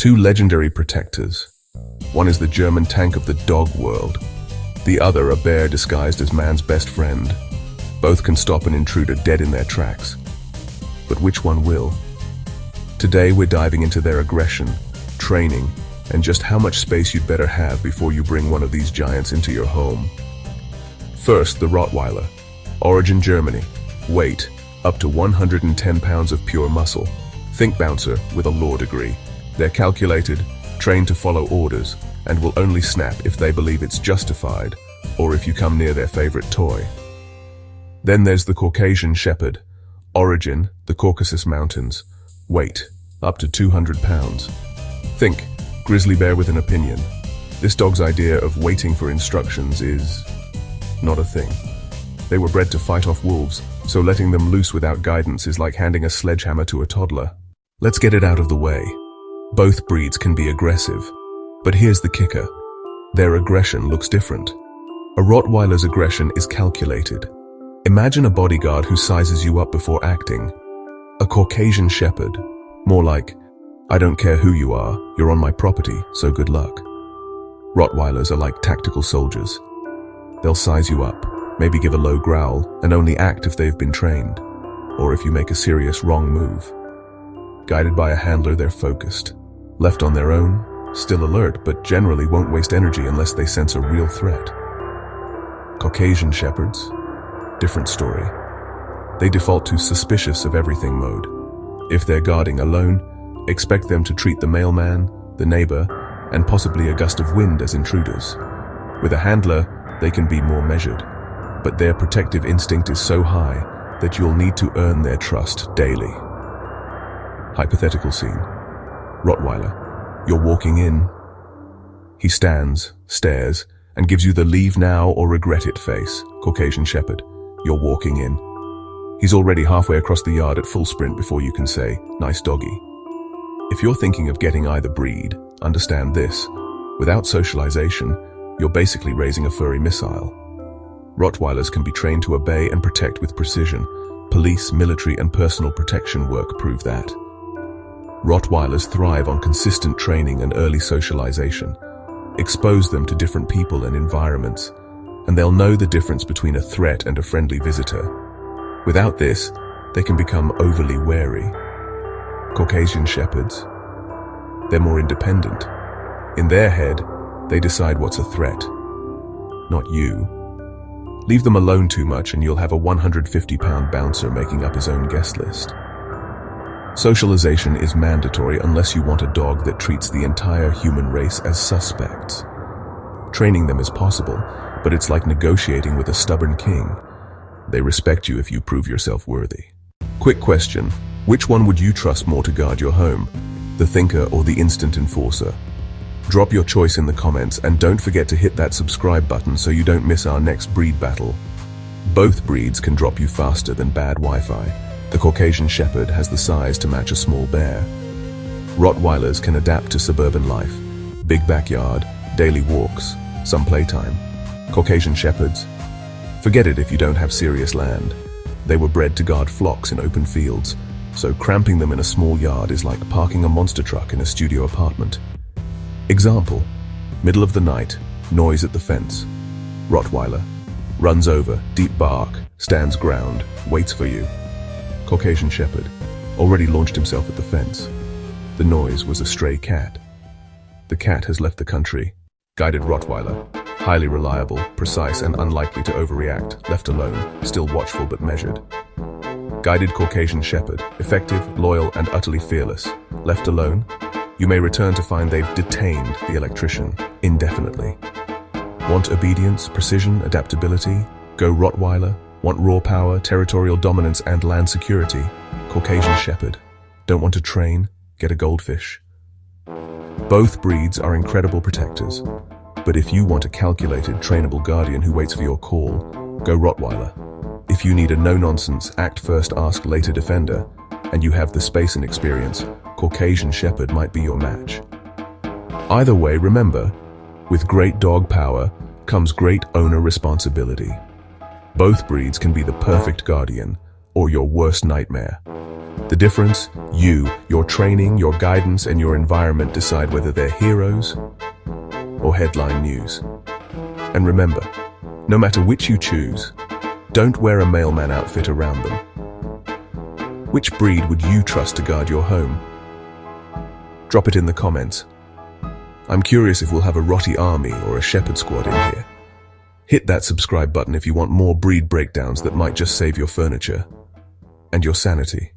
Two legendary protectors. One is the German tank of the dog world. The other a bear disguised as man's best friend. Both can stop an intruder dead in their tracks. But which one will? Today we're diving into their aggression, training, and just how much space you'd better have before you bring one of these giants into your home. First, the Rottweiler. Origin Germany. Weight, up to 110 pounds of pure muscle. Think bouncer with a law degree. They're calculated, trained to follow orders, and will only snap if they believe it's justified, or if you come near their favorite toy. Then there's the Caucasian Shepherd. Origin, the Caucasus Mountains. Weight, up to 200 pounds. Think, grizzly bear with an opinion. This dog's idea of waiting for instructions is not a thing. They were bred to fight off wolves, so letting them loose without guidance is like handing a sledgehammer to a toddler. Let's get it out of the way. Both breeds can be aggressive, but here's the kicker. Their aggression looks different. A Rottweiler's aggression is calculated. Imagine a bodyguard who sizes you up before acting. A Caucasian Shepherd, more like, I don't care who you are, you're on my property, so good luck. Rottweilers are like tactical soldiers. They'll size you up, maybe give a low growl, and only act if they've been trained, or if you make a serious wrong move. Guided by a handler, they're focused. Left on their own, still alert, but generally won't waste energy unless they sense a real threat. Caucasian Shepherds, different story. They default to suspicious of everything mode. If they're guarding alone, expect them to treat the mailman, the neighbor, and possibly a gust of wind as intruders. With a handler, they can be more measured, but their protective instinct is so high that you'll need to earn their trust daily. Hypothetical scene. Rottweiler. You're walking in. He stands, stares, and gives you the leave now or regret it face. Caucasian Shepherd. You're walking in. He's already halfway across the yard at full sprint before you can say, nice doggy. If you're thinking of getting either breed, understand this. Without socialization, you're basically raising a furry missile. Rottweilers can be trained to obey and protect with precision. Police, military, and personal protection work prove that. Rottweilers thrive on consistent training and early socialization. Expose them to different people and environments, and they'll know the difference between a threat and a friendly visitor. Without this, they can become overly wary. Caucasian Shepherds. They're more independent. In their head, they decide what's a threat, not you. Leave them alone too much and you'll have a 150-pound bouncer making up his own guest list. Socialization is mandatory unless you want a dog that treats the entire human race as suspects. Training them is possible, but it's like negotiating with a stubborn king. They respect you if you prove yourself worthy. Quick question, which one would you trust more to guard your home? The thinker or the instant enforcer? Drop your choice in the comments and don't forget to hit that subscribe button so you don't miss our next breed battle. Both breeds can drop you faster than bad Wi-Fi. The Caucasian Shepherd has the size to match a small bear. Rottweilers can adapt to suburban life. Big backyard, daily walks, some playtime. Caucasian Shepherds? Forget it if you don't have serious land. They were bred to guard flocks in open fields, so cramping them in a small yard is like parking a monster truck in a studio apartment. Example, middle of the night, noise at the fence. Rottweiler runs over, deep bark, stands ground, waits for you. Caucasian Shepherd already launched himself at the fence. The noise was a stray cat. The cat has left the country. Guided Rottweiler, highly reliable, precise and unlikely to overreact, left alone, still watchful but measured. Guided Caucasian Shepherd, effective, loyal and utterly fearless, left alone, you may return to find they've detained the electrician indefinitely. Want obedience, precision, adaptability? Go Rottweiler. Want raw power, territorial dominance, and land security? Caucasian Shepherd. Don't want to train? Get a goldfish. Both breeds are incredible protectors, but if you want a calculated, trainable guardian who waits for your call, go Rottweiler. If you need a no-nonsense, act first, ask later defender, and you have the space and experience, Caucasian Shepherd might be your match. Either way, remember, with great dog power comes great owner responsibility. Both breeds can be the perfect guardian or your worst nightmare. The difference? You, your training, your guidance, and your environment decide whether they're heroes or headline news. And remember, no matter which you choose, don't wear a mailman outfit around them. Which breed would you trust to guard your home? Drop it in the comments. I'm curious if we'll have a Rotti army or a shepherd squad in here. Hit that subscribe button if you want more breed breakdowns that might just save your furniture and your sanity.